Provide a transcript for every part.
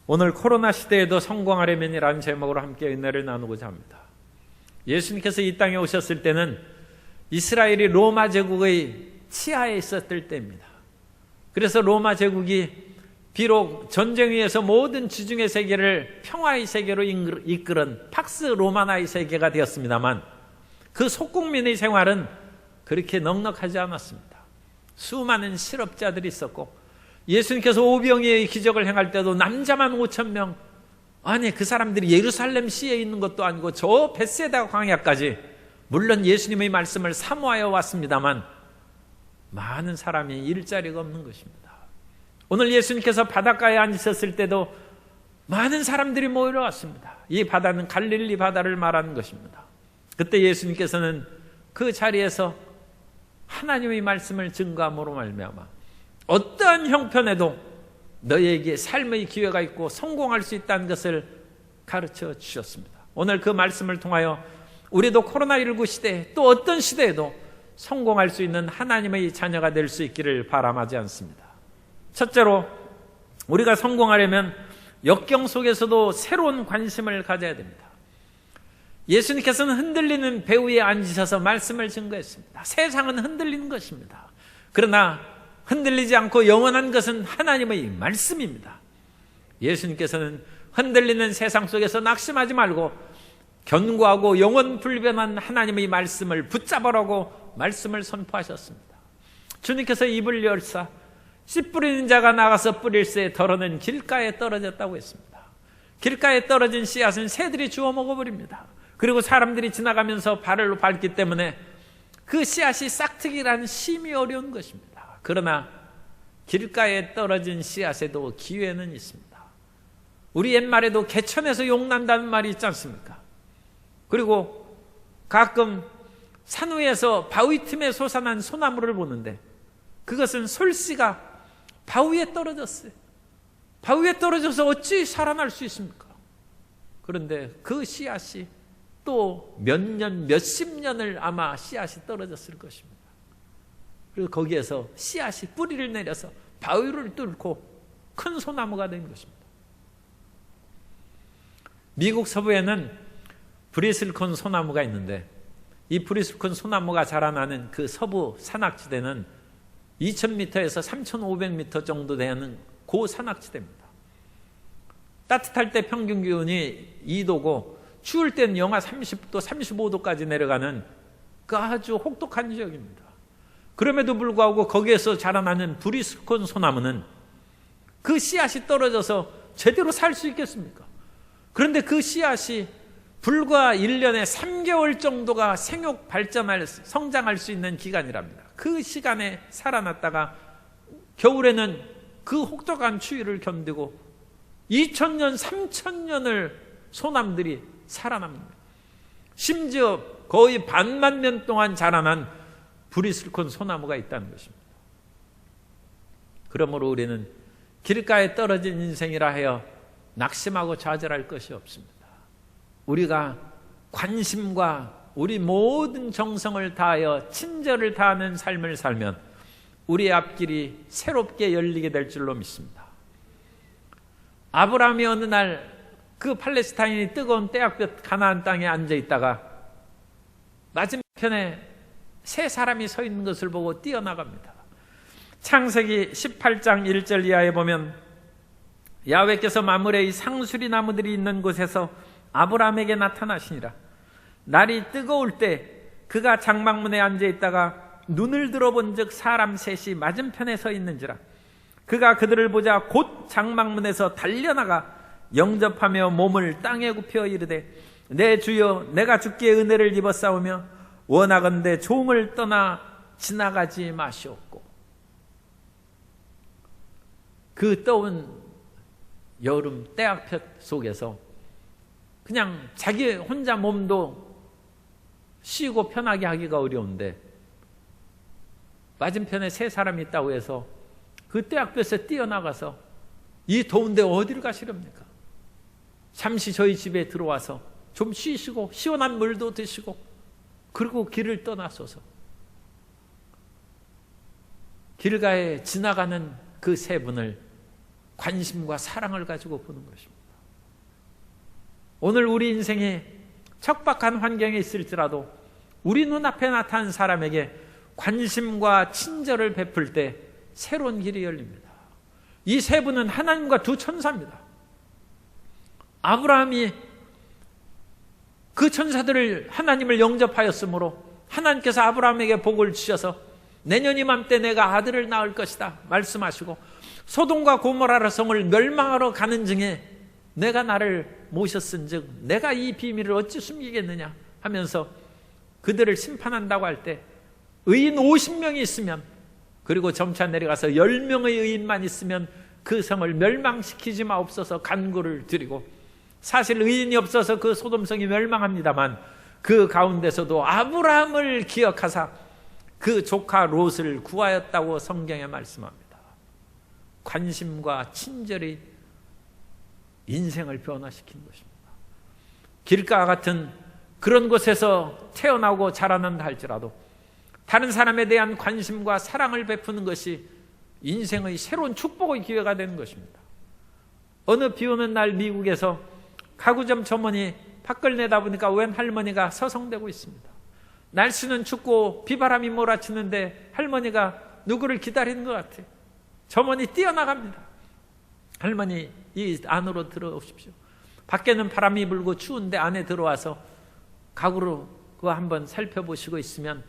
오늘 코로나 시대에도 성공하려면이라는 제목으로 함께 은혜를 나누고자 합니다. 예수님께서 이 땅에 오셨을 때는 이스라엘이 로마 제국의 치하에 있었을 때입니다. 그래서 로마 제국이 비록 전쟁 위에서 모든 지중해 세계를 평화의 세계로 이끌은 팍스 로마나의 세계가 되었습니다만 그 속국민의 생활은 그렇게 넉넉하지 않았습니다. 수많은 실업자들이 있었고 예수님께서 오병이의 기적을 행할 때도 남자만 5,000명, 아니 그 사람들이 예루살렘 시에 있는 것도 아니고 저 벳세다 광야까지, 물론 예수님의 말씀을 사모하여 왔습니다만 많은 사람이 일자리가 없는 것입니다. 오늘 예수님께서 바닷가에 앉으셨을 때도 많은 사람들이 모여왔습니다. 이 바다는 갈릴리 바다를 말하는 것입니다. 그때 예수님께서는 그 자리에서 하나님의 말씀을 증거함으로 말미암아 어떠한 형편에도 너희에게 삶의 기회가 있고 성공할 수 있다는 것을 가르쳐 주셨습니다. 오늘 그 말씀을 통하여 우리도 코로나19 시대, 또 어떤 시대에도 성공할 수 있는 하나님의 자녀가 될 수 있기를 바람하지 않습니다. 첫째로, 우리가 성공하려면 역경 속에서도 새로운 관심을 가져야 됩니다. 예수님께서는 흔들리는 배 위에 앉으셔서 말씀을 증거했습니다. 세상은 흔들리는 것입니다. 그러나 흔들리지 않고 영원한 것은 하나님의 말씀입니다. 예수님께서는 흔들리는 세상 속에서 낙심하지 말고 견고하고 영원 불변한 하나님의 말씀을 붙잡으라고 말씀을 선포하셨습니다. 주님께서 입을 열사 씨 뿌리는 자가 나가서 뿌릴새 덜어는 길가에 떨어졌다고 했습니다. 길가에 떨어진 씨앗은 새들이 주워 먹어버립니다. 그리고 사람들이 지나가면서 발로 밟기 때문에 그 씨앗이 싹트기란 심히 어려운 것입니다. 그러나 길가에 떨어진 씨앗에도 기회는 있습니다. 우리 옛말에도 개천에서 용난다는 말이 있지 않습니까? 그리고 가끔 산 위에서 바위 틈에 솟아난 소나무를 보는데 그것은 솔씨가 바위에 떨어졌어요. 바위에 떨어져서 어찌 살아날 수 있습니까? 그런데 그 씨앗이 또 몇 년, 몇십 년을 아마 씨앗이 떨어졌을 것입니다. 그리고 거기에서 씨앗이 뿌리를 내려서 바위를 뚫고 큰 소나무가 된 것입니다. 미국 서부에는 브리슬콘 소나무가 있는데 이 브리슬콘 소나무가 자라나는 그 서부 산악지대는 2,000m에서 3,500m 정도 되는 고산악지대입니다. 따뜻할 때 평균 기온이 2도고 추울 때는 영하 30도, 35도까지 내려가는 그 아주 혹독한 지역입니다. 그럼에도 불구하고 거기에서 자라나는 브리스콘 소나무는 그 씨앗이 떨어져서 제대로 살 수 있겠습니까? 그런데 그 씨앗이 불과 1년에 3개월 정도가 생육 발전할, 성장할 수 있는 기간이랍니다. 그 시간에 살아났다가 겨울에는 그 혹독한 추위를 견디고 2,000년, 3,000년을 소나무들이 살아납니다. 심지어 거의 반만 년 동안 자라난 브리슬콘 소나무가 있다는 것입니다. 그러므로 우리는 길가에 떨어진 인생이라 하여 낙심하고 좌절할 것이 없습니다. 우리가 관심과 우리 모든 정성을 다하여 친절을 다하는 삶을 살면 우리의 앞길이 새롭게 열리게 될 줄로 믿습니다. 아브라함이 어느 날 그 팔레스타인이 뜨거운 때약볕 가나안 땅에 앉아 있다가 맞은편에 세 사람이 서 있는 것을 보고 뛰어나갑니다. 창세기 18장 1절 이하에 보면 야훼께서 마므레의 상수리 나무들이 있는 곳에서 아브라함에게 나타나시니라. 날이 뜨거울 때 그가 장막문에 앉아 있다가 눈을 들어본 즉 사람 셋이 맞은편에 서 있는지라. 그가 그들을 보자 곧 장막문에서 달려나가 영접하며 몸을 땅에 굽혀 이르되 내 주여 내가 주께 은혜를 입었사오며 원하건대 종을 떠나 지나가지 마시옵고. 그 더운 여름 때약볕 속에서 그냥 자기 혼자 몸도 쉬고 편하게 하기가 어려운데 맞은편에 세 사람이 있다고 해서 그 때약볕에 뛰어나가서 이 더운데 어디를 가시렵니까? 잠시 저희 집에 들어와서 좀 쉬시고 시원한 물도 드시고 그리고 길을 떠나소서. 길가에 지나가는 그 세 분을 관심과 사랑을 가지고 보는 것입니다. 오늘 우리 인생에 척박한 환경에 있을지라도 우리 눈앞에 나타난 사람에게 관심과 친절을 베풀 때 새로운 길이 열립니다. 이 세 분은 하나님과 두 천사입니다. 아브라함이 그 천사들을 하나님을 영접하였으므로 하나님께서 아브라함에게 복을 주셔서 내년 이맘때 내가 아들을 낳을 것이다 말씀하시고, 소돔과 고모라 성을 멸망하러 가는 중에 내가 나를 모셨은즉 내가 이 비밀을 어찌 숨기겠느냐 하면서 그들을 심판한다고 할 때 의인 50명이 있으면, 그리고 점차 내려가서 10명의 의인만 있으면 그 성을 멸망시키지 마옵소서 간구를 드리고, 사실 의인이 없어서 그 소돔성이 멸망합니다만 그 가운데서도 아브라함을 기억하사 그 조카 롯을 구하였다고 성경에 말씀합니다. 관심과 친절이 인생을 변화시킨 것입니다. 길가 같은 그런 곳에서 태어나고 자라난다 할지라도 다른 사람에 대한 관심과 사랑을 베푸는 것이 인생의 새로운 축복의 기회가 되는 것입니다. 어느 비 오는 날 미국에서 가구점 점원이 밖을 내다보니까 웬 할머니가 서성대고 있습니다. 날씨는 춥고 비바람이 몰아치는데 할머니가 누구를 기다리는 것 같아요. 점원이 뛰어나갑니다. 할머니, 이 안으로 들어오십시오. 밖에는 바람이 불고 추운데 안에 들어와서 가구로 그거 한번 살펴보시고 있으면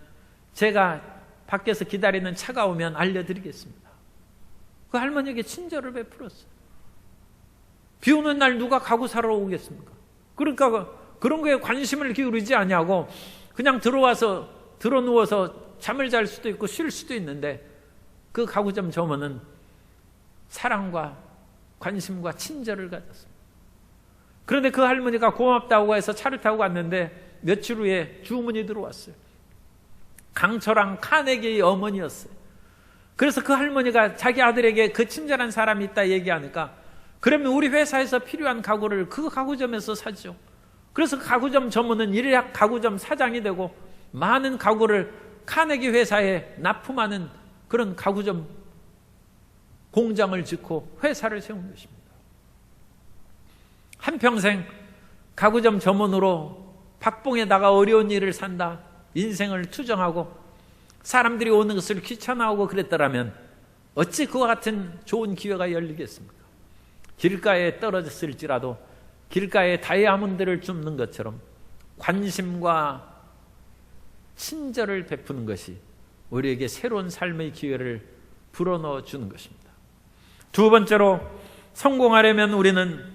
제가 밖에서 기다리는 차가 오면 알려드리겠습니다. 그 할머니에게 친절을 베풀었어요. 비 오는 날 누가 가구 사러 오겠습니까? 그러니까 그런 거에 관심을 기울이지 아니하고 그냥 들어와서 드러누워서 잠을 잘 수도 있고 쉴 수도 있는데, 그 가구점 점원은 사랑과 관심과 친절을 가졌습니다. 그런데 그 할머니가 고맙다고 해서 차를 타고 갔는데 며칠 후에 주문이 들어왔어요. 강철왕 카네기의 어머니였어요. 그래서 그 할머니가 자기 아들에게 그 친절한 사람이 있다 얘기하니까, 그러면 우리 회사에서 필요한 가구를 그 가구점에서 사죠. 그래서 가구점 점원은 일약 가구점 사장이 되고 많은 가구를 카네기 회사에 납품하는 그런 가구점 공장을 짓고 회사를 세운 것입니다. 한평생 가구점 점원으로 박봉에다가 어려운 일을 산다, 인생을 투정하고 사람들이 오는 것을 귀찮아하고 그랬더라면 어찌 그와 같은 좋은 기회가 열리겠습니까? 길가에 떨어졌을지라도 길가에 다이아몬드를 줍는 것처럼 관심과 친절을 베푸는 것이 우리에게 새로운 삶의 기회를 불어넣어 주는 것입니다. 두 번째로, 성공하려면 우리는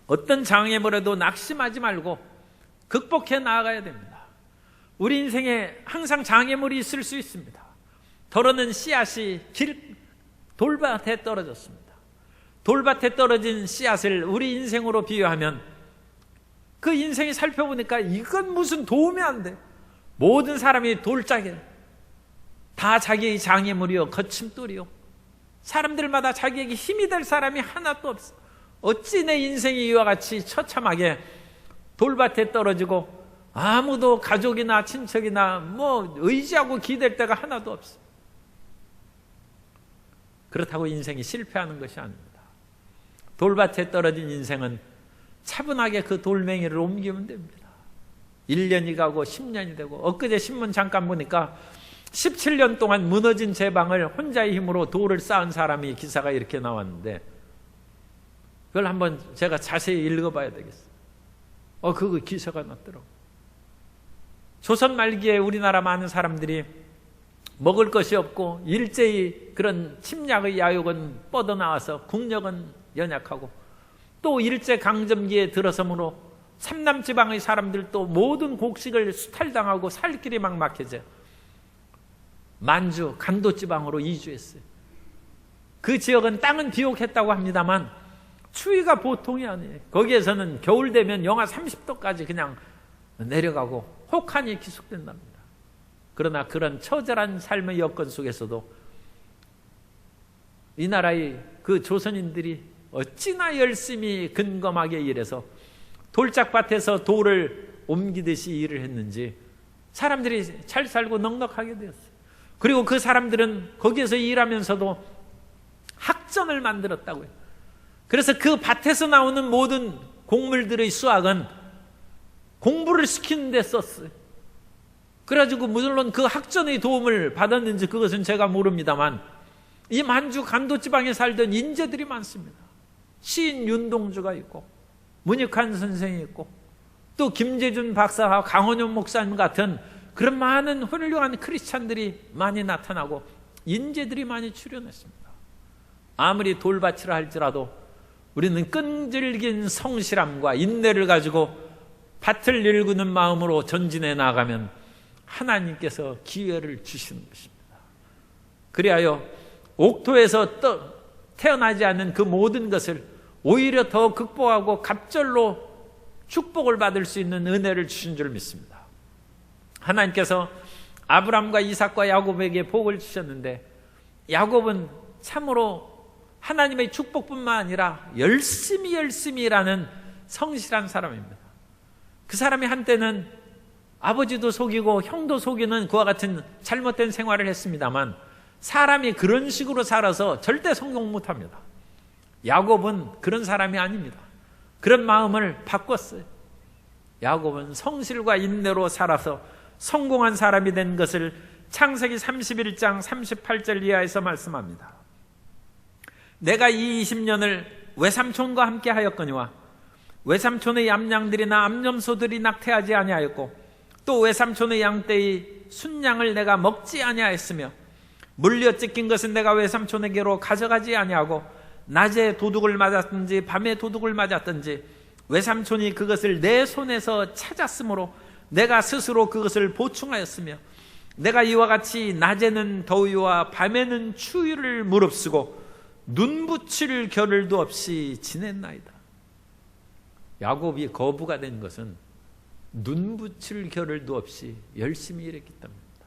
어떤 장애물에도 낙심하지 말고 극복해 나아가야 됩니다. 우리 인생에 항상 장애물이 있을 수 있습니다. 더러는 씨앗이 돌밭에 떨어졌습니다. 돌밭에 떨어진 씨앗을 우리 인생으로 비유하면, 그 인생이 살펴보니까 이건 무슨 도움이 안 돼. 모든 사람이 돌짝에 다 자기의 장애물이요 거침돌이요, 사람들마다 자기에게 힘이 될 사람이 하나도 없어. 어찌 내 인생이 이와 같이 처참하게 돌밭에 떨어지고 아무도 가족이나 친척이나 뭐 의지하고 기댈 데가 하나도 없어. 그렇다고 인생이 실패하는 것이 아닙니다. 돌밭에 떨어진 인생은 차분하게 그 돌멩이를 옮기면 됩니다. 1년이 가고 10년이 되고, 엊그제 신문 잠깐 보니까 17년 동안 무너진 제 방을 혼자의 힘으로 돌을 쌓은 사람이 기사가 이렇게 나왔는데, 그걸 한번 제가 자세히 읽어봐야 되겠어요. 그거 기사가 났더라고요. 조선 말기에 우리나라 많은 사람들이 먹을 것이 없고 일제히 그런 침략의 야욕은 뻗어나와서 국력은 연약하고, 또 일제강점기에 들어서므로 삼남지방의 사람들도 모든 곡식을 수탈당하고 살 길이 막 막혀져 만주, 간도지방으로 이주했어요. 그 지역은 땅은 비옥했다고 합니다만 추위가 보통이 아니에요. 거기에서는 겨울 되면 영하 30도까지 그냥 내려가고 혹한이 기속된답니다. 그러나 그런 처절한 삶의 여건 속에서도 이 나라의 그 조선인들이 어찌나 열심히 근검하게 일해서 돌짝밭에서 돌을 옮기듯이 일을 했는지 사람들이 잘 살고 넉넉하게 되었어요. 그리고 그 사람들은 거기에서 일하면서도 학전을 만들었다고요. 그래서 그 밭에서 나오는 모든 곡물들의 수확은 공부를 시키는 데 썼어요. 그래가지고 물론 그 학전의 도움을 받았는지 그것은 제가 모릅니다만 이 만주 간도지방에 살던 인재들이 많습니다. 시인 윤동주가 있고 문익환 선생이 있고 또 김재준 박사와 강원용 목사님 같은 그런 많은 훌륭한 크리스찬들이 많이 나타나고 인재들이 많이 출연했습니다. 아무리 돌밭이라 할지라도 우리는 끈질긴 성실함과 인내를 가지고 밭을 일구는 마음으로 전진해 나가면 하나님께서 기회를 주시는 것입니다. 그리하여 옥토에서 태어나지 않는 그 모든 것을 오히려 더 극복하고 갑절로 축복을 받을 수 있는 은혜를 주신 줄 믿습니다. 하나님께서 아브람과 이삭과 야곱에게 복을 주셨는데 야곱은 참으로 하나님의 축복뿐만 아니라 열심히 일하는 성실한 사람입니다. 그 사람이 한때는 아버지도 속이고 형도 속이는 그와 같은 잘못된 생활을 했습니다만 사람이 그런 식으로 살아서 절대 성공 못합니다. 야곱은 그런 사람이 아닙니다. 그런 마음을 바꿨어요. 야곱은 성실과 인내로 살아서 성공한 사람이 된 것을 창세기 31장 38절 이하에서 말씀합니다. 내가 이 20년을 외삼촌과 함께 하였거니와 외삼촌의 얌양들이나 암염소들이 낙태하지 아니하였고 또 외삼촌의 양떼의 순양을 내가 먹지 아니하였으며 물려 찢긴 것은 내가 외삼촌에게로 가져가지 아니하고 낮에 도둑을 맞았든지 밤에 도둑을 맞았든지 외삼촌이 그것을 내 손에서 찾았으므로 내가 스스로 그것을 보충하였으며 내가 이와 같이 낮에는 더위와 밤에는 추위를 무릅쓰고 눈 붙일 겨를도 없이 지냈나이다. 야곱이 거부가 된 것은 눈 붙일 겨를도 없이 열심히 일했기 때문입니다.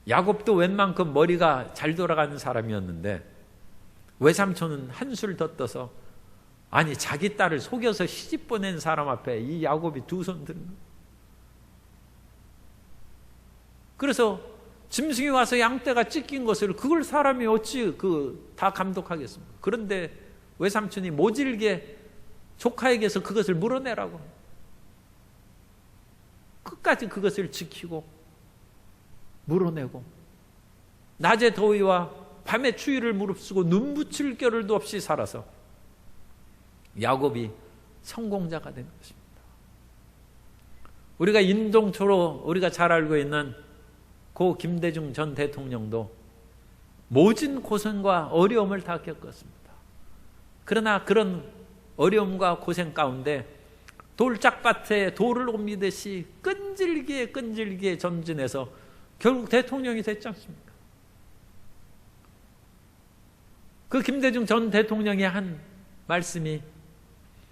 야곱도 웬만큼 머리가 잘 돌아가는 사람이었는데 외삼촌은 한술 더 떠서 아니 자기 딸을 속여서 시집 보낸 사람 앞에 이 야곱이 두 손 드는 거예요. 그래서 짐승이 와서 양떼가 찢긴 것을 그걸 사람이 어찌 다 감독하겠습니까? 그런데 외삼촌이 모질게 조카에게서 그것을 물어내라고 끝까지 그것을 지키고 물어내고 낮에 더위와 밤에 추위를 무릅쓰고 눈 붙일 겨를도 없이 살아서 야곱이 성공자가 된 것입니다. 우리가 인종초로 우리가 잘 알고 있는 고 김대중 전 대통령도 모진 고생과 어려움을 다 겪었습니다. 그러나 그런 어려움과 고생 가운데 돌짝밭에 돌을 옮기듯이 끈질기게 전진해서 결국 대통령이 됐지 않습니까? 그 김대중 전 대통령이 한 말씀이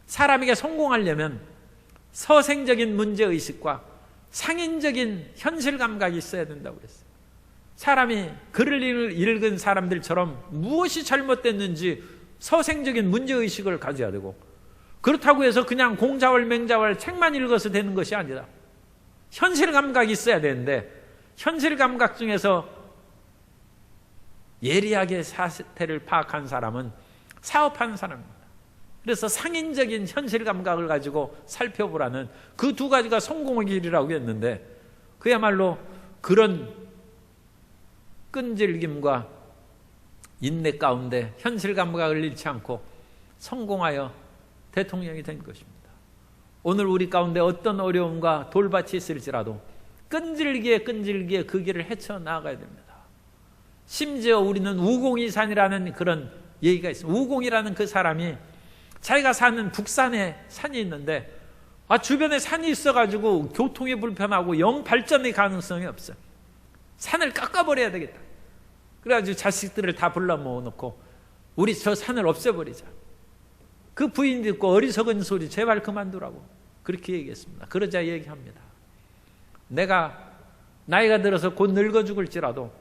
사람에게 성공하려면 서생적인 문제의식과 상인적인 현실 감각이 있어야 된다고 그랬어요. 사람이 글을 읽은 사람들처럼 무엇이 잘못됐는지 서생적인 문제의식을 가져야 되고 그렇다고 해서 그냥 공자월 맹자월 책만 읽어서 되는 것이 아니라 현실 감각이 있어야 되는데 현실 감각 중에서 예리하게 사태를 파악한 사람은 사업하는 사람입니다. 그래서 상인적인 현실 감각을 가지고 살펴보라는 그 두 가지가 성공의 길이라고 했는데 그야말로 그런 끈질김과 인내 가운데 현실 감각을 잃지 않고 성공하여 대통령이 된 것입니다. 오늘 우리 가운데 어떤 어려움과 돌밭이 있을지라도 끈질기게 그 길을 헤쳐나가야 됩니다. 심지어 우리는 우공이산이라는 그런 얘기가 있습니다. 우공이라는 그 사람이 자기가 사는 북산에 산이 있는데 주변에 산이 있어가지고 교통이 불편하고 영 발전의 가능성이 없어요. 산을 깎아버려야 되겠다. 그래가지고 자식들을 다 불러 모아놓고 우리 저 산을 없애버리자. 그 부인 듣고 어리석은 소리 제발 그만두라고 그렇게 얘기했습니다. 그러자 얘기합니다. 내가 나이가 들어서 곧 늙어 죽을지라도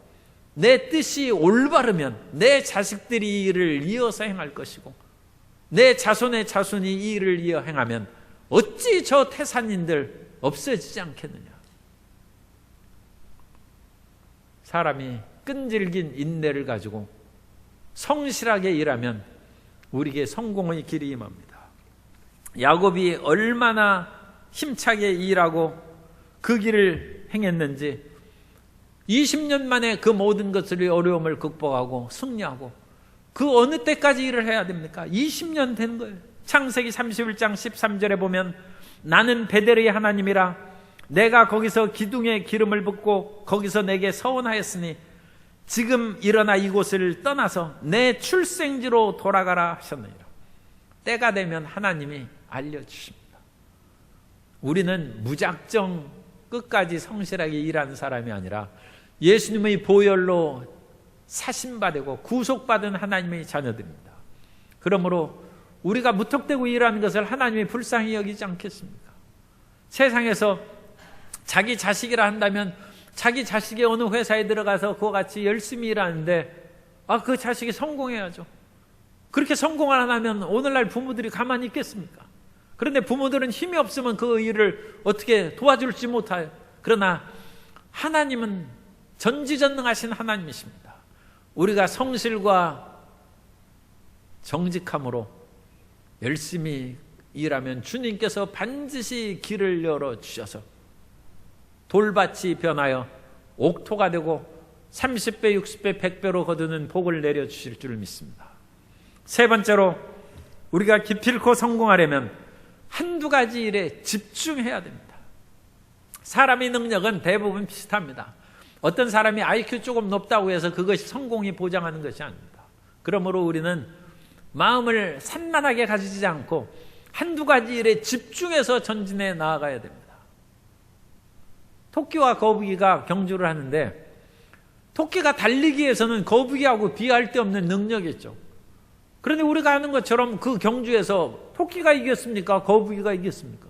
내 뜻이 올바르면 내 자식들이 이 일을 이어서 행할 것이고 내 자손의 자손이 이 일을 이어 행하면 어찌 저 태산인들 없어지지 않겠느냐. 사람이 끈질긴 인내를 가지고 성실하게 일하면 우리에게 성공의 길이 임합니다. 야곱이 얼마나 힘차게 일하고 그 길을 행했는지 20년 만에 그 모든 것을 어려움을 극복하고 승리하고 그 어느 때까지 일을 해야 됩니까? 20년 된 거예요. 창세기 31장 13절에 보면 나는 베델의 하나님이라 내가 거기서 기둥에 기름을 붓고 거기서 내게 서원하였으니 지금 일어나 이곳을 떠나서 내 출생지로 돌아가라 하셨느니라. 때가 되면 하나님이 알려주십니다. 우리는 무작정 끝까지 성실하게 일하는 사람이 아니라 예수님의 보혈로 사신받고 구속받은 하나님의 자녀들입니다. 그러므로 우리가 무턱대고 일하는 것을 하나님이 불쌍히 여기지 않겠습니까? 세상에서 자기 자식이라 한다면 자기 자식이 어느 회사에 들어가서 그와 같이 열심히 일하는데 그 자식이 성공해야죠. 그렇게 성공을 안 하면 오늘날 부모들이 가만히 있겠습니까? 그런데 부모들은 힘이 없으면 그 일을 어떻게 도와줄지 못해요. 그러나 하나님은 전지전능하신 하나님이십니다. 우리가 성실과 정직함으로 열심히 일하면 주님께서 반드시 길을 열어주셔서 돌밭이 변하여 옥토가 되고 30배, 60배, 100배로 거두는 복을 내려주실 줄 믿습니다. 세 번째로 우리가 기필코 성공하려면 한두 가지 일에 집중해야 됩니다. 사람의 능력은 대부분 비슷합니다. 어떤 사람이 IQ 조금 높다고 해서 그것이 성공이 보장하는 것이 아닙니다. 그러므로 우리는 마음을 산만하게 가지지 않고 한두 가지 일에 집중해서 전진해 나아가야 됩니다. 토끼와 거북이가 경주를 하는데 토끼가 달리기에서는 거북이하고 비할 데 없는 능력이었죠. 그런데 우리가 아는 것처럼 그 경주에서 토끼가 이겼습니까? 거북이가 이겼습니까?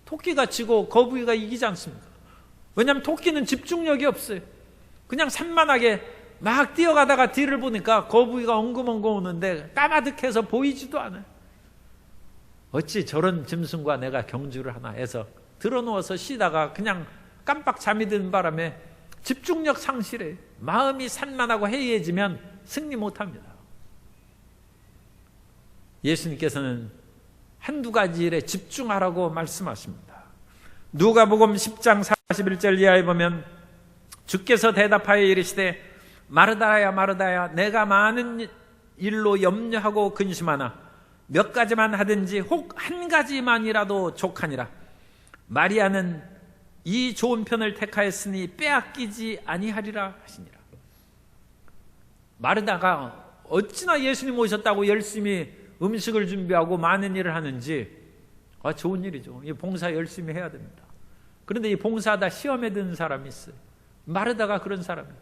토끼가 지고 거북이가 이기지 않습니까? 왜냐하면 토끼는 집중력이 없어요. 그냥 산만하게 막 뛰어가다가 뒤를 보니까 거북이가 엉금엉금 오는데 까마득해서 보이지도 않아요. 어찌 저런 짐승과 내가 경주를 하나 해서 들어누워서 쉬다가 그냥 깜빡 잠이 드는 바람에 집중력 상실해. 마음이 산만하고 해이해지면 승리 못합니다. 예수님께서는 한두 가지 일에 집중하라고 말씀하십니다. 누가복음 10장 41절 이하에 보면 주께서 대답하여 이르시되 마르다야 마르다야 내가 많은 일로 염려하고 근심하나 몇 가지만 하든지 혹 한 가지만이라도 족하니라. 마리아는 이 좋은 편을 택하였으니 빼앗기지 아니하리라 하시니라. 마르다가 어찌나 예수님 오셨다고 열심히 음식을 준비하고 많은 일을 하는지 좋은 일이죠. 이 봉사 열심히 해야 됩니다. 그런데 이 봉사하다 시험에 드는 사람이 있어요. 마르다가 그런 사람이에요.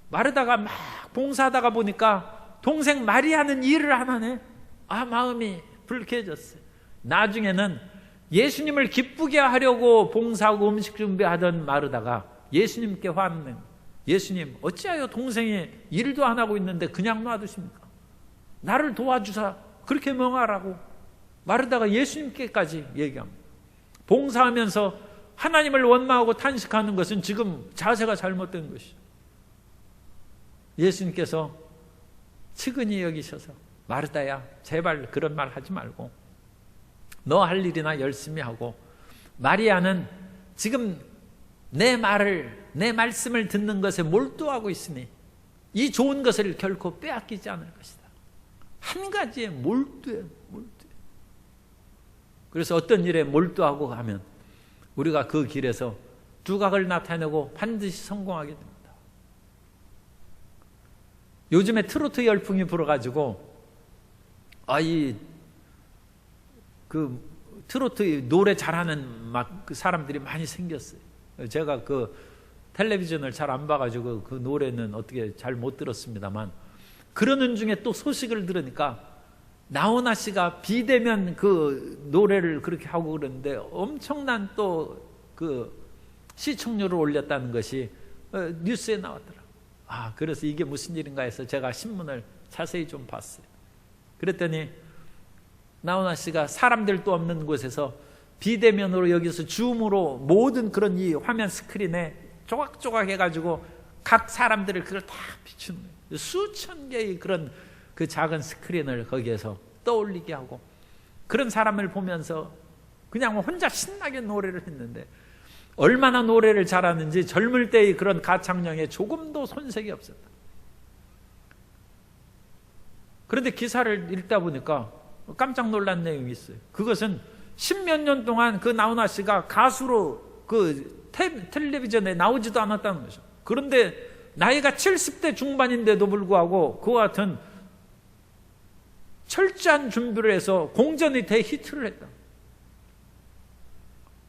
마르다가 막 봉사하다가 보니까 동생 마리아는 일을 안 하네. 마음이 불쾌해졌어요. 나중에는 예수님을 기쁘게 하려고 봉사하고 음식 준비하던 마르다가 예수님께 화는 예수님 어찌하여 동생이 일도 안 하고 있는데 그냥 놔두십니까? 나를 도와주사 그렇게 명하라고 마르다가 예수님께까지 얘기합니다. 봉사하면서 하나님을 원망하고 탄식하는 것은 지금 자세가 잘못된 것이죠. 예수님께서 측은히 여기셔서 마르다야 제발 그런 말 하지 말고 너 할 일이나 열심히 하고 마리아는 지금 내 말씀을 듣는 것에 몰두하고 있으니 이 좋은 것을 결코 빼앗기지 않을 것이다. 한 가지에 몰두해. 그래서 어떤 일에 몰두하고 하면 우리가 그 길에서 두각을 나타내고 반드시 성공하게 됩니다. 요즘에 트로트 열풍이 불어가지고 그 트로트 노래 잘하는 막 그 사람들이 많이 생겼어요. 제가 그 텔레비전을 잘 안 봐가지고 그 노래는 어떻게 잘 못 들었습니다만 그러는 중에 또 소식을 들으니까 나훈아 씨가 비대면 그 노래를 그렇게 하고 그러는데 엄청난 또 그 시청률을 올렸다는 것이 뉴스에 나왔더라고요. 그래서 이게 무슨 일인가 해서 제가 신문을 자세히 좀 봤어요. 그랬더니 나훈아 씨가 사람들도 없는 곳에서 비대면으로 여기서 줌으로 모든 그런 이 화면 스크린에 조각조각 해가지고 각 사람들을 그걸 다 비추는 거예요. 수천 개의 그런 그 작은 스크린을 거기에서 떠올리게 하고, 그런 사람을 보면서 그냥 혼자 신나게 노래를 했는데, 얼마나 노래를 잘하는지 젊을 때의 그런 가창력에 조금도 손색이 없었다. 그런데 기사를 읽다 보니까 깜짝 놀란 내용이 있어요. 그것은 10몇 년 동안 그 나훈아 씨가 가수로 그 텔레비전에 나오지도 않았다는 거죠. 그런데 나이가 70대 중반인데도 불구하고 그와 같은 철저한 준비를 해서 공전이 대히트를 했다.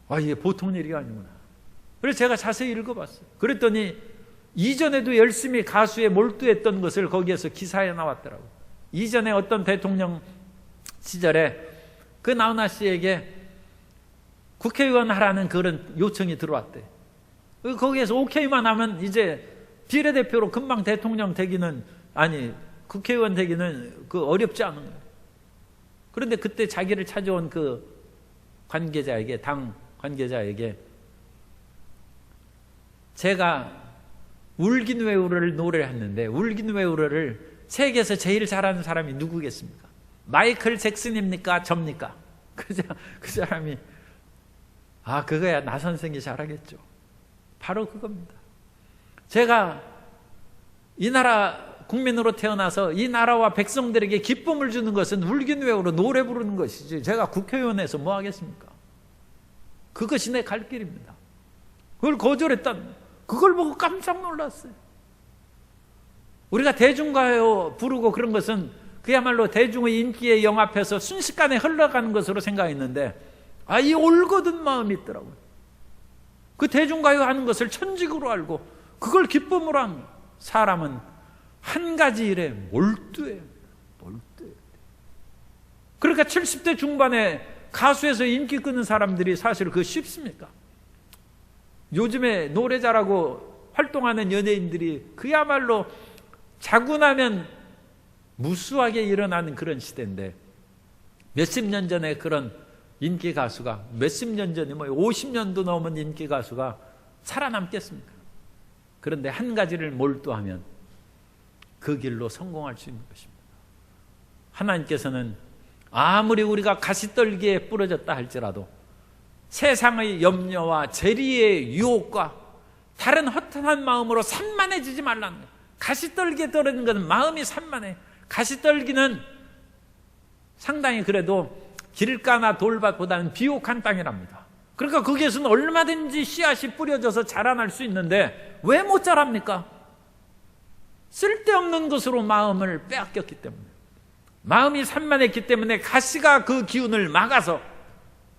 아, 이게 보통 일이 아니구나. 그래서 제가 자세히 읽어봤어요. 그랬더니 이전에도 열심히 가수에 몰두했던 것을 거기에서 기사에 나왔더라고요. 이전에 어떤 대통령 시절에 그 나훈아 씨에게 국회의원 하라는 그런 요청이 들어왔대. 거기에서 오케이만 하면 이제 비례대표로 금방 대통령 되기는, 아니 국회의원 되기는 그 어렵지 않은 거예요. 그런데 그때 자기를 찾아온 그 관계자에게, 당 관계자에게 제가 울긴 외우를 노래를 했는데, 울긴 외우를 세계에서 제일 잘하는 사람이 누구겠습니까? 마이클 잭슨입니까? 접니까? 그 사람이 아, 그거야 나 선생이 잘하겠죠. 바로 그겁니다. 제가 이 나라 국민으로 태어나서 이 나라와 백성들에게 기쁨을 주는 것은 울긴 외우로 노래 부르는 것이지, 제가 국회의원에서 뭐 하겠습니까? 그것이 내 갈 길입니다. 그걸 거절했다는, 그걸 보고 깜짝 놀랐어요. 우리가 대중가요 부르고 그런 것은 그야말로 대중의 인기에 영합해서 순식간에 흘러가는 것으로 생각했는데, 아, 이 올곧은 마음이 있더라고요. 그 대중가요 하는 것을 천직으로 알고 그걸 기쁨으로 하는 거예요. 사람은 한 가지 일에 몰두해요. 그러니까 70대 중반에 가수에서 인기 끄는 사람들이 사실 그거 쉽습니까? 요즘에 노래 잘하고 활동하는 연예인들이 그야말로 자고 나면 무수하게 일어나는 그런 시대인데, 몇십 년 전에 그런 인기 가수가, 몇십 년 전에 50년도 넘은 인기 가수가 살아남겠습니까? 그런데 한 가지를 몰두하면 그 길로 성공할 수 있는 것입니다. 하나님께서는 아무리 우리가 가시떨기에 부러졌다 할지라도 세상의 염려와 재리의 유혹과 다른 허탄한 마음으로 산만해지지 말라는 거예요. 가시떨기에 떨어진 것은 마음이 산만해. 가시떨기는 상당히 그래도 길가나 돌밭보다는 비옥한 땅이랍니다. 그러니까 거기에서는 얼마든지 씨앗이 뿌려져서 자라날 수 있는데 왜 못 자랍니까? 쓸데없는 것으로 마음을 빼앗겼기 때문에, 마음이 산만했기 때문에 가시가 그 기운을 막아서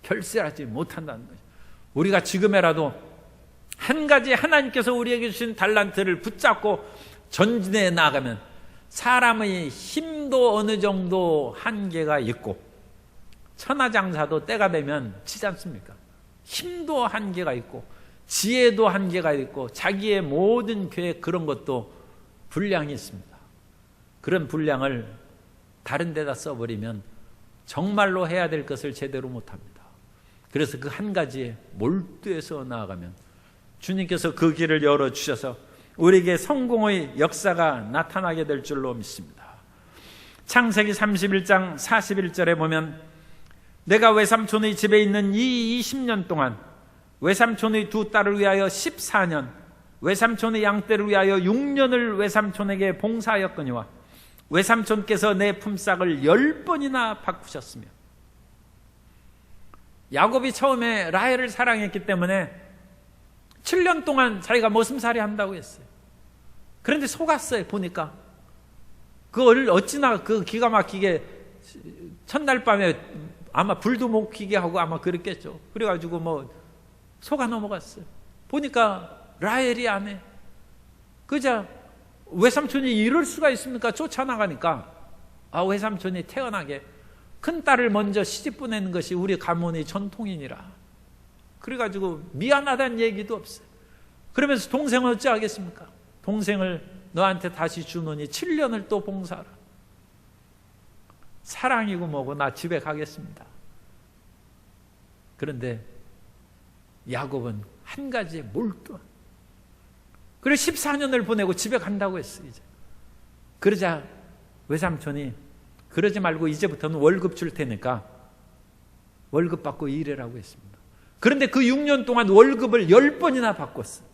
결실하지 못한다는 거죠. 우리가 지금에라도 한 가지 하나님께서 우리에게 주신 달란트를 붙잡고 전진해 나가면 사람의 힘도 어느 정도 한계가 있고, 천하장사도 때가 되면 치지 않습니까? 힘도 한계가 있고 지혜도 한계가 있고 자기의 모든 계획, 그런 것도 분량이 있습니다. 그런 분량을 다른 데다 써버리면 정말로 해야 될 것을 제대로 못합니다. 그래서 그 한 가지에 몰두해서 나아가면 주님께서 그 길을 열어주셔서 우리에게 성공의 역사가 나타나게 될 줄로 믿습니다. 창세기 31장 41절에 보면, 내가 외삼촌의 집에 있는 이 20년 동안 외삼촌의 두 딸을 위하여 14년, 외삼촌의 양떼를 위하여 6년을 외삼촌에게 봉사하였거니와 외삼촌께서 내 품삯을 10번이나 바꾸셨으며. 야곱이 처음에 라헬을 사랑했기 때문에 7년 동안 자기가 머슴살이 한다고 했어요. 그런데 속았어요. 보니까 그걸 어찌나 그 기가 막히게 첫날 밤에 아마 불도 못 켜게 하고 아마 그랬겠죠. 그래가지고 뭐 속아 넘어갔어요. 보니까 라헬이 안 해. 그자 외삼촌이 이럴 수가 있습니까? 쫓아나가니까, 아, 외삼촌이 태어나게 큰 딸을 먼저 시집 보내는 것이 우리 가문의 전통이니라. 그래가지고 미안하다는 얘기도 없어요. 그러면서 동생은 어찌 하겠습니까? 동생을 너한테 다시 주노니 7년을 또 봉사하라. 사랑이고 뭐고 나 집에 가겠습니다. 그런데 야곱은 한 가지에 몰두한, 그래 14년을 보내고 집에 간다고 했어요. 이제 그러자 외삼촌이 그러지 말고 이제부터는 월급 줄 테니까 월급 받고 일해라고 했습니다. 그런데 그 6년 동안 월급을 10번이나 바꿨어요.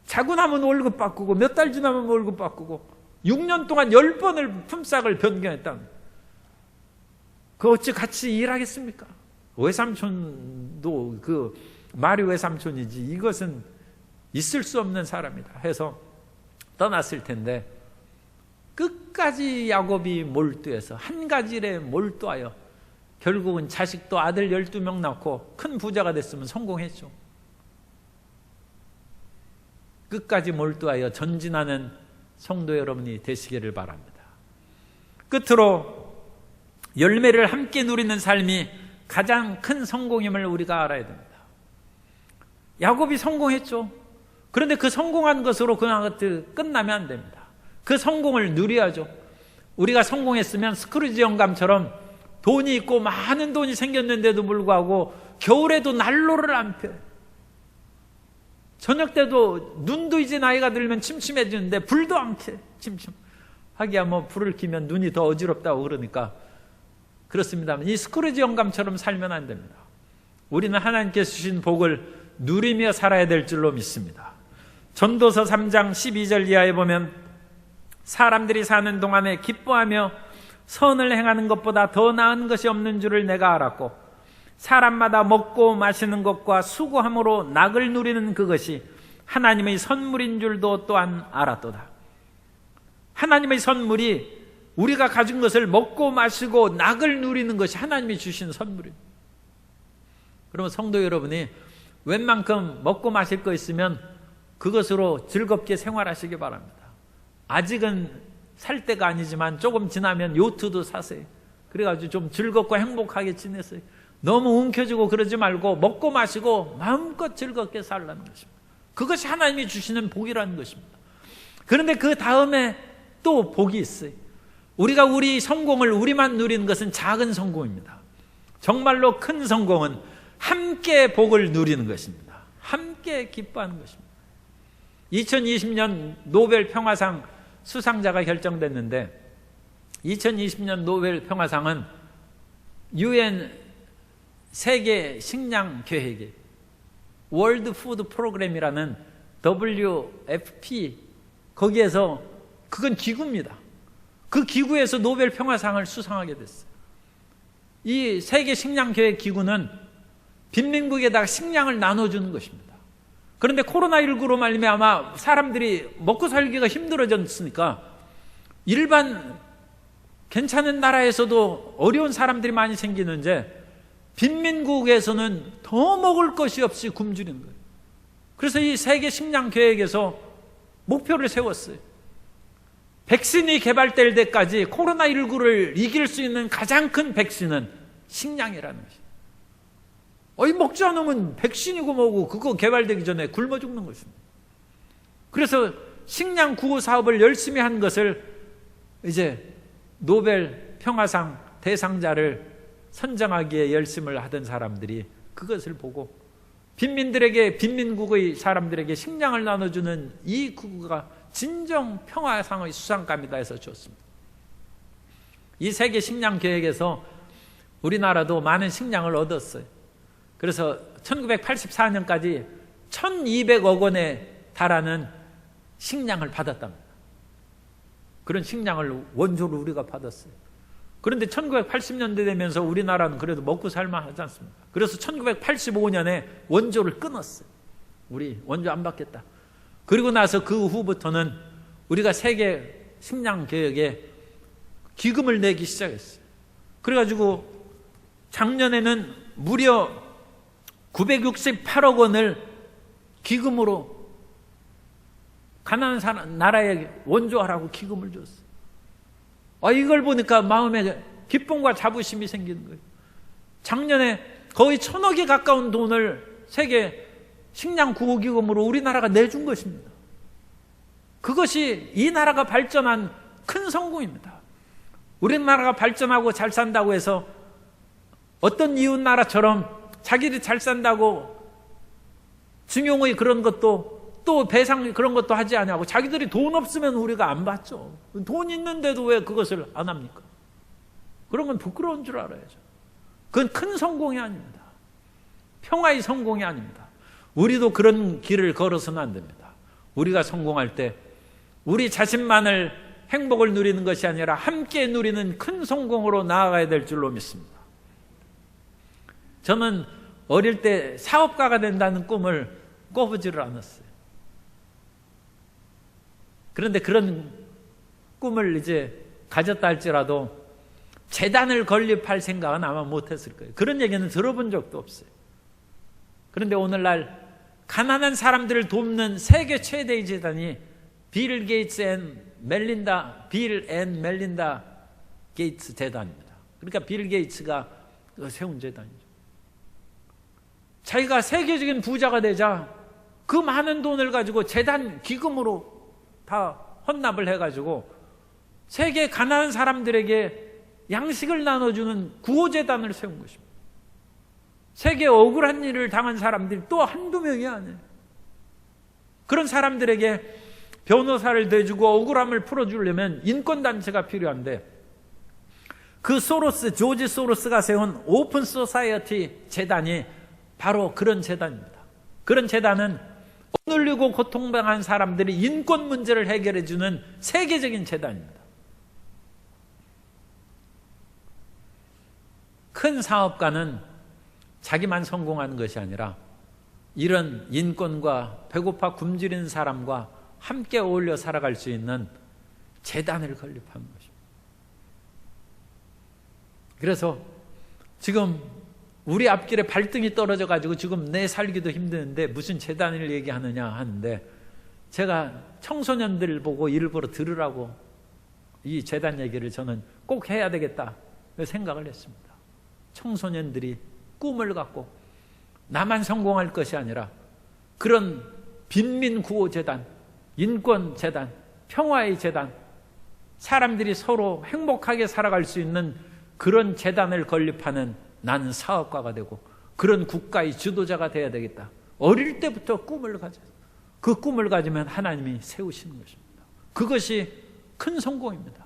자고 나면 월급 바꾸고 몇 달 지나면 월급 바꾸고 6년 동안 10번을 품삯을 변경했다. 그 어찌 같이 일하겠습니까? 외삼촌도 그 말이 외삼촌이지 이것은 있을 수 없는 사람이다 해서 떠났을 텐데 끝까지 야곱이 몰두해서 한 가지 일에 몰두하여 결국은 자식도 아들 12명 낳고 큰 부자가 됐으면 성공했죠. 끝까지 몰두하여 전진하는 성도 여러분이 되시기를 바랍니다. 끝으로 열매를 함께 누리는 삶이 가장 큰 성공임을 우리가 알아야 됩니다. 야곱이 성공했죠. 그런데 그 성공한 것으로 그냥 끝나면 안 됩니다. 그 성공을 누려야죠. 우리가 성공했으면 스크루지 영감처럼 돈이 있고 많은 돈이 생겼는데도 불구하고 겨울에도 난로를 안 펴요. 저녁 때도 눈도 이제 나이가 들면 침침해지는데 불도 안 켜. 하기야 뭐 불을 켜면 눈이 더 어지럽다고 그러니까 그렇습니다만 이 스크루지 영감처럼 살면 안 됩니다. 우리는 하나님께서 주신 복을 누리며 살아야 될 줄로 믿습니다. 전도서 3장 12절 이하에 보면 사람들이 사는 동안에 기뻐하며 선을 행하는 것보다 더 나은 것이 없는 줄을 내가 알았고 사람마다 먹고 마시는 것과 수고함으로 낙을 누리는 그것이 하나님의 선물인 줄도 또한 알았도다. 하나님의 선물이 우리가 가진 것을 먹고 마시고 낙을 누리는 것이 하나님이 주신 선물입니다. 그러면 성도 여러분이 웬만큼 먹고 마실 거 있으면 그것으로 즐겁게 생활하시기 바랍니다. 아직은 살 때가 아니지만 조금 지나면 요트도 사세요. 그래가지고 좀 즐겁고 행복하게 지내세요. 너무 움켜쥐고 그러지 말고 먹고 마시고 마음껏 즐겁게 살라는 것입니다. 그것이 하나님이 주시는 복이라는 것입니다. 그런데 그 다음에 또 복이 있어요. 우리가 우리 성공을 우리만 누리는 것은 작은 성공입니다. 정말로 큰 성공은 함께 복을 누리는 것입니다. 함께 기뻐하는 것입니다. 2020년 노벨 평화상 수상자가 결정됐는데 2020년 노벨 평화상은 UN 세계 식량 계획에 월드 푸드 프로그램이라는 WFP 거기에서 그건 기구입니다. 그 기구에서 노벨 평화상을 수상하게 됐어요. 이 세계 식량 계획 기구는 빈민국에다가 식량을 나눠주는 것입니다. 그런데 코로나19로 말미암아 사람들이 먹고 살기가 힘들어졌으니까 일반 괜찮은 나라에서도 어려운 사람들이 많이 생기는데 빈민국에서는 더 먹을 것이 없이 굶주리는 거예요. 그래서 이 세계 식량 계획에서 목표를 세웠어요. 백신이 개발될 때까지 코로나19를 이길 수 있는 가장 큰 백신은 식량이라는 것입니다. 먹지 않으면 백신이고 뭐고 그거 개발되기 전에 굶어 죽는 것입니다. 그래서 식량 구호 사업을 열심히 한 것을 이제 노벨 평화상 대상자를 선정하기에 열심을 하던 사람들이 그것을 보고 빈민들에게 빈민국의 사람들에게 식량을 나눠주는 이 구호가 진정 평화상의 수상감이다 해서 줬습니다. 이 세계 식량 계획에서 우리나라도 많은 식량을 얻었어요. 그래서 1984년까지 1200억 원에 달하는 식량을 받았답니다. 그런 식량을 원조로 우리가 받았어요. 그런데 1980년대 되면서 우리나라는 그래도 먹고 살만 하지 않습니까? 그래서 1985년에 원조를 끊었어요. 우리 원조 안 받겠다. 그리고 나서 그 후부터는 우리가 세계 식량 개혁에 기금을 내기 시작했어요. 그래가지고 작년에는 무려 968억 원을 기금으로 가난한 나라에 원조하라고 기금을 줬어요. 이걸 보니까 마음에 기쁨과 자부심이 생기는 거예요. 작년에 거의 1000억에 가까운 돈을 세계 식량 구호기금으로 우리나라가 내준 것입니다. 그것이 이 나라가 발전한 큰 성공입니다. 우리나라가 발전하고 잘 산다고 해서 어떤 이웃 나라처럼 자기들이 잘 산다고 중용의 그런 것도 또 배상 그런 것도 하지 않냐고. 자기들이 돈 없으면 우리가 안 받죠. 돈 있는데도 왜 그것을 안 합니까? 그런 건 부끄러운 줄 알아야죠. 그건 큰 성공이 아닙니다. 평화의 성공이 아닙니다. 우리도 그런 길을 걸어서는 안 됩니다. 우리가 성공할 때 우리 자신만을 행복을 누리는 것이 아니라 함께 누리는 큰 성공으로 나아가야 될 줄로 믿습니다. 저는 어릴 때 사업가가 된다는 꿈을 꿔보지를 않았어요. 그런데 그런 꿈을 이제 가졌다 할지라도 재단을 건립할 생각은 아마 못했을 거예요. 그런 얘기는 들어본 적도 없어요. 그런데 오늘날 가난한 사람들을 돕는 세계 최대의 재단이 빌 앤 멜린다 게이츠 재단입니다. 그러니까 빌 게이츠가 세운 재단이죠. 자기가 세계적인 부자가 되자 그 많은 돈을 가지고 재단 기금으로 다 헌납을 해가지고 세계 가난한 사람들에게 양식을 나눠주는 구호재단을 세운 것입니다. 세계 억울한 일을 당한 사람들이 또 한두 명이 아니에요. 그런 사람들에게 변호사를 대주고 억울함을 풀어주려면 인권단체가 필요한데 그 조지 소로스가 세운 오픈 소사이어티 재단이 바로 그런 재단입니다. 그런 재단은 억눌리고 고통당한 사람들이 인권 문제를 해결해 주는 세계적인 재단입니다. 큰 사업가는 자기만 성공하는 것이 아니라 이런 인권과 배고파 굶주리는 사람과 함께 어울려 살아갈 수 있는 재단을 건립하는 것입니다. 그래서 지금 우리 앞길에 발등이 떨어져 가지고 지금 내 살기도 힘드는데 무슨 재단을 얘기하느냐 하는데 제가 청소년들 보고 일부러 들으라고 이 재단 얘기를 저는 꼭 해야 되겠다 생각을 했습니다. 청소년들이 꿈을 갖고 나만 성공할 것이 아니라 그런 빈민구호재단, 인권재단, 평화의 재단, 사람들이 서로 행복하게 살아갈 수 있는 그런 재단을 건립하는 나는 사업가가 되고 그런 국가의 지도자가 되어야 되겠다. 어릴 때부터 꿈을 가져요. 그 꿈을 가지면 하나님이 세우시는 것입니다. 그것이 큰 성공입니다.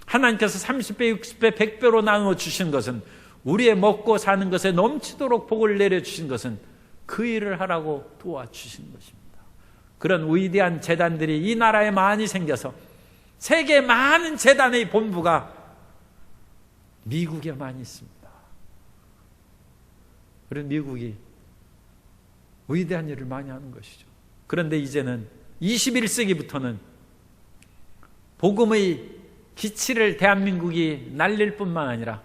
하나님께서 30배, 60배, 100배로 나누어 주신 것은 우리의 먹고 사는 것에 넘치도록 복을 내려주신 것은 그 일을 하라고 도와주신 것입니다. 그런 위대한 재단들이 이 나라에 많이 생겨서 세계 많은 재단의 본부가 미국에 많이 있습니다. 그런 미국이 위대한 일을 많이 하는 것이죠. 그런데 이제는 21세기부터는 복음의 기치를 대한민국이 날릴 뿐만 아니라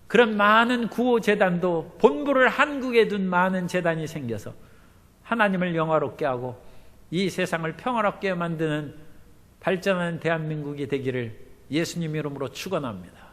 그런 많은 구호재단도 본부를 한국에 둔 많은 재단이 생겨서 하나님을 영화롭게 하고 이 세상을 평화롭게 만드는 발전한 대한민국이 되기를 예수님 이름으로 축원합니다.